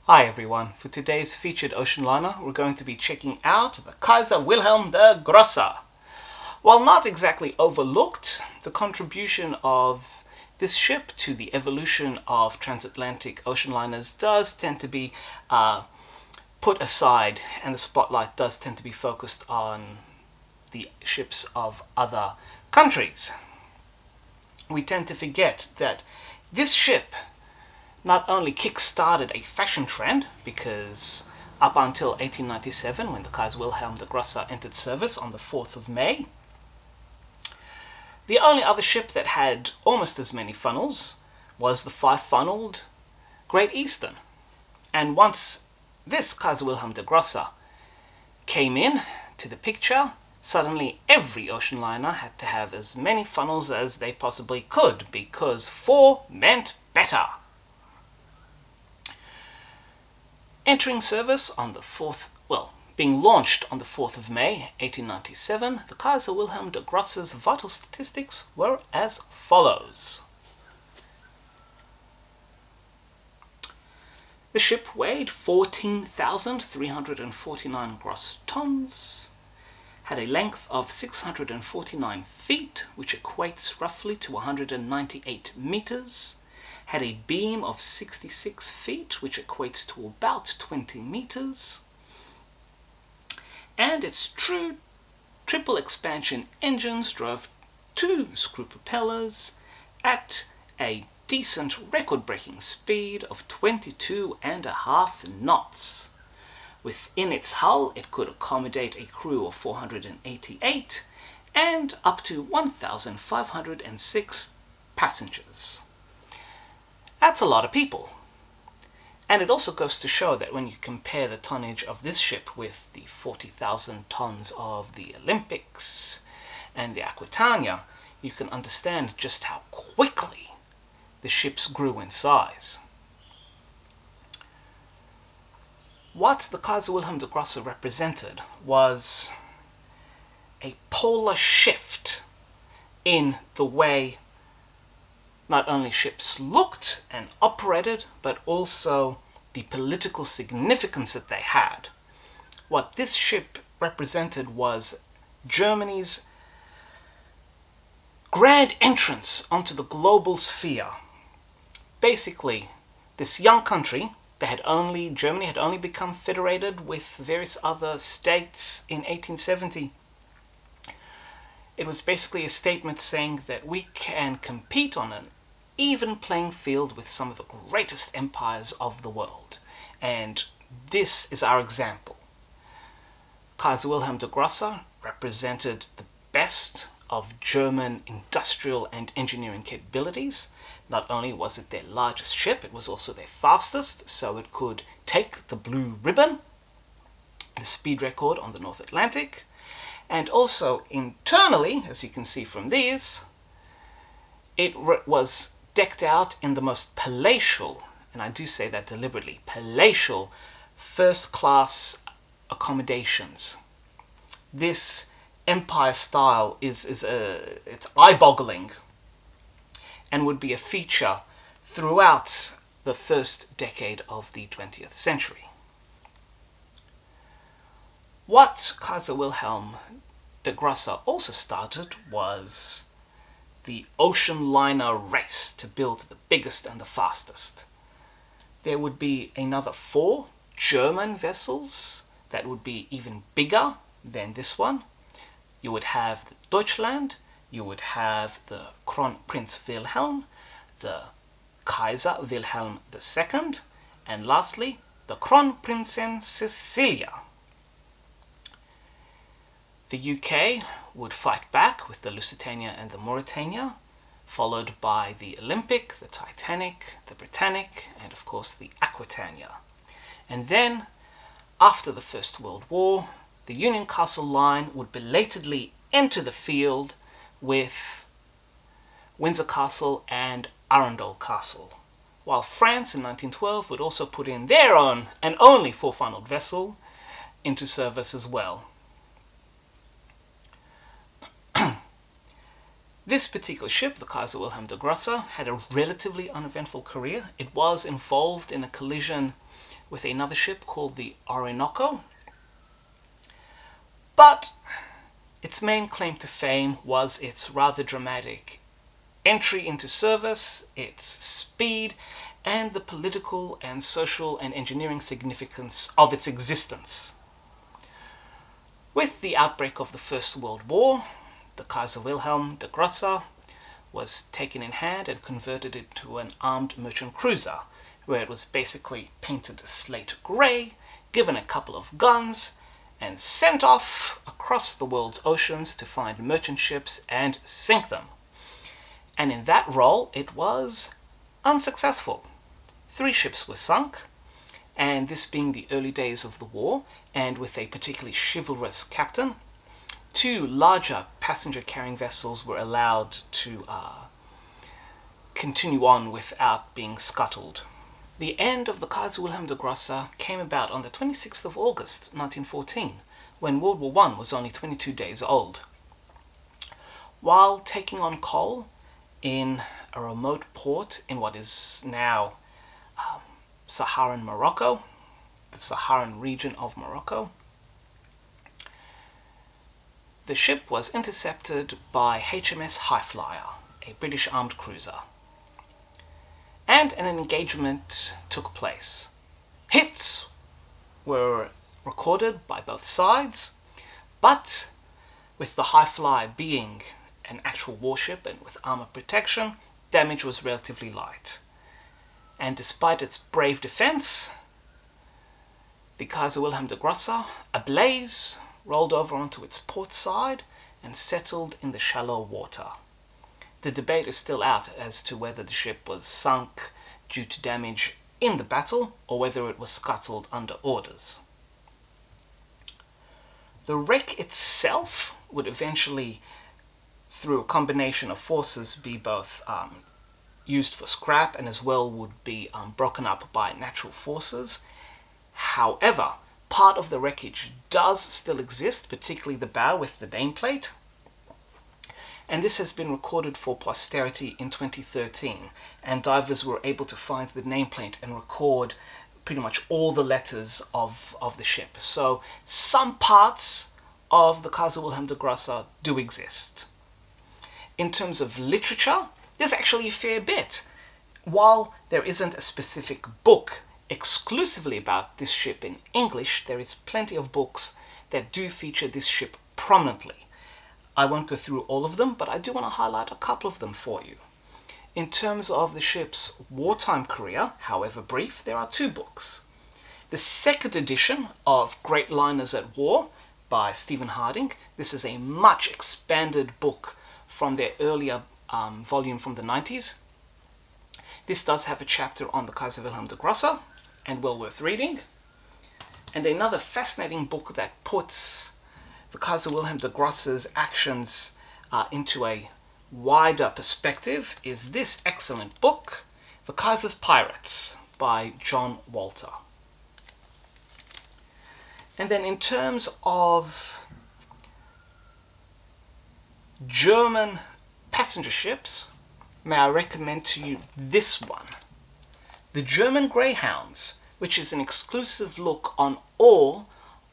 Hi everyone, for today's featured ocean liner we're going to be checking out the Kaiser Wilhelm der Grosse. While not exactly overlooked, the contribution of this ship to the evolution of transatlantic ocean liners does tend to be put aside, and the spotlight does tend to be focused on the ships of other countries. We tend to forget that this ship not only kick-started a fashion trend, because up until 1897, when the Kaiser Wilhelm der Grosse entered service on the 4th of May, the only other ship that had almost as many funnels was the 5-funneled Great Eastern. And once this Kaiser Wilhelm der Grosse came in to the picture, suddenly every ocean liner had to have as many funnels as they possibly could, because 4 meant better. Entering service on the 4th, being launched on the 4th of May 1897, the Kaiser Wilhelm der Grosse's vital statistics were as follows. The ship weighed 14,349 gross tons, had a length of 649 feet, which equates roughly to 198 meters, had a beam of 66 feet, which equates to about 20 meters, and its true triple expansion engines drove 2 screw propellers at a decent record-breaking speed of 22.5 knots. Within its hull, it could accommodate a crew of 488 and up to 1,506 passengers. That's a lot of people. And it also goes to show that when you compare the tonnage of this ship with the 40,000 tons of the Olympics and the Aquitania, you can understand just how quickly the ships grew in size. What the Kaiser Wilhelm der Grosse represented was a polar shift in the way not only ships looked and operated, but also the political significance that they had. What this ship represented was Germany's grand entrance onto the global sphere. Basically, this young country, Germany had only become federated with various other states in 1870. It was basically a statement saying that we can compete on an even playing field with some of the greatest empires of the world. And this is our example. Kaiser Wilhelm der Grosse represented the best of German industrial and engineering capabilities. Not only was it their largest ship, it was also their fastest, so it could take the blue ribbon, the speed record on the North Atlantic. And also internally, as you can see from these, it was decked out in the most palatial, and I do say that deliberately, palatial first-class accommodations. This empire style it's eye-boggling and would be a feature throughout the first decade of the 20th century. What Kaiser Wilhelm der Grosse also started was the ocean liner race to build the biggest and the fastest. There would be another 4 German vessels that would be even bigger than this one. You would have the Deutschland, you would have the Kronprinz Wilhelm, the Kaiser Wilhelm II, and lastly, the Kronprinzessin Cecilia. The UK would fight back with the Lusitania and the Mauretania, followed by the Olympic, the Titanic, the Britannic, and of course the Aquitania. And then, after the First World War, the Union Castle line would belatedly enter the field with Windsor Castle and Arundel Castle, while France in 1912 would also put in their own and only 4-funneled vessel into service as well. This particular ship, the Kaiser Wilhelm der Grosse, had a relatively uneventful career. It was involved in a collision with another ship called the Orinoco. But its main claim to fame was its rather dramatic entry into service, its speed, and the political and social and engineering significance of its existence. With the outbreak of the First World War, the Kaiser Wilhelm der Grosse was taken in hand and converted into an armed merchant cruiser, where it was basically painted a slate grey, given a couple of guns, and sent off across the world's oceans to find merchant ships and sink them. And in that role, it was unsuccessful. 3 ships were sunk, and this being the early days of the war, and with a particularly chivalrous captain, 2 larger passenger-carrying vessels were allowed to continue on without being scuttled. The end of the Kaiser Wilhelm der Grosse came about on the 26th of August 1914, when World War I was only 22 days old. While taking on coal in a remote port in what is now Saharan Morocco, the Saharan region of Morocco, the ship was intercepted by HMS Highflyer, a British armed cruiser, and an engagement took place. Hits were recorded by both sides, but with the Highflyer being an actual warship and with armor protection, damage was relatively light. And despite its brave defense, the Kaiser Wilhelm der Grosse, ablaze, rolled over onto its port side and settled in the shallow water. The debate is still out as to whether the ship was sunk due to damage in the battle or whether it was scuttled under orders. The wreck itself would eventually, through a combination of forces, be both used for scrap and as well would be broken up by natural forces. However, part of the wreckage does still exist, particularly the bow with the nameplate, and this has been recorded for posterity in 2013, and divers were able to find the nameplate and record pretty much all the letters of the ship. So some parts of the Kaiser Wilhelm der Grosse do exist. In terms of literature, there's actually a fair bit. While there isn't a specific book exclusively about this ship in English, there is plenty of books that do feature this ship prominently. I won't go through all of them, but I do want to highlight a couple of them for you. In terms of the ship's wartime career, however brief, there are 2 books. The 2nd edition of Great Liners at War by Stephen Harding. This is a much expanded book from their earlier volume from the 90s. This does have a chapter on the Kaiser Wilhelm der Grosse, and well worth reading. And another fascinating book that puts the Kaiser Wilhelm der Grosse's actions into a wider perspective is this excellent book, The Kaiser's Pirates by John Walter. And then in terms of German passenger ships, may I recommend to you this one, the German Greyhounds, which is an exclusive look on all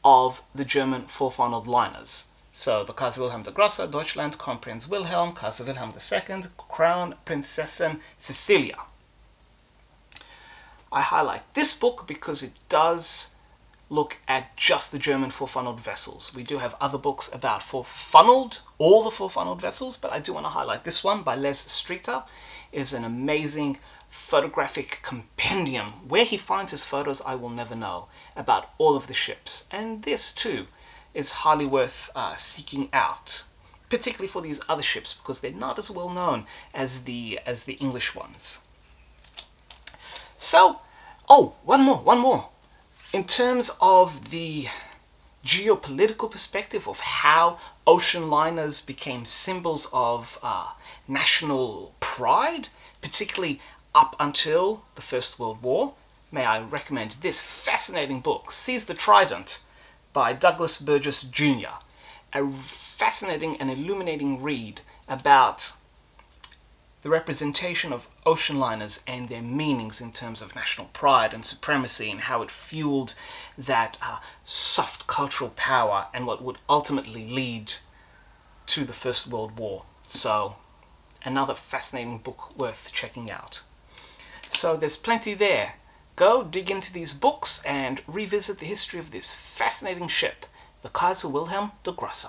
of the German four-funneled liners. So the Kaiser Wilhelm der Grosse, Deutschland, Kronprinz Wilhelm, Kaiser Wilhelm II, Crown Prinzessin Cecilia. I highlight this book because it does look at just the German four-funneled vessels. We do have other books about all the four-funneled vessels, but I do want to highlight this one by Les Streeter. It is an amazing photographic compendium. Where he finds his photos, I will never know, about all of the ships. And this too is highly worth seeking out, particularly for these other ships, because they're not as well known as the English ones. So, one more. In terms of the geopolitical perspective of how ocean liners became symbols of national pride, particularly up until the First World War, may I recommend this fascinating book, Seize the Trident, by Douglas Burgess Jr. A fascinating and illuminating read about the representation of ocean liners and their meanings in terms of national pride and supremacy, and how it fueled that soft cultural power and what would ultimately lead to the First World War. So, another fascinating book worth checking out. So there's plenty there. Go dig into these books and revisit the history of this fascinating ship, the Kaiser Wilhelm der Grosse.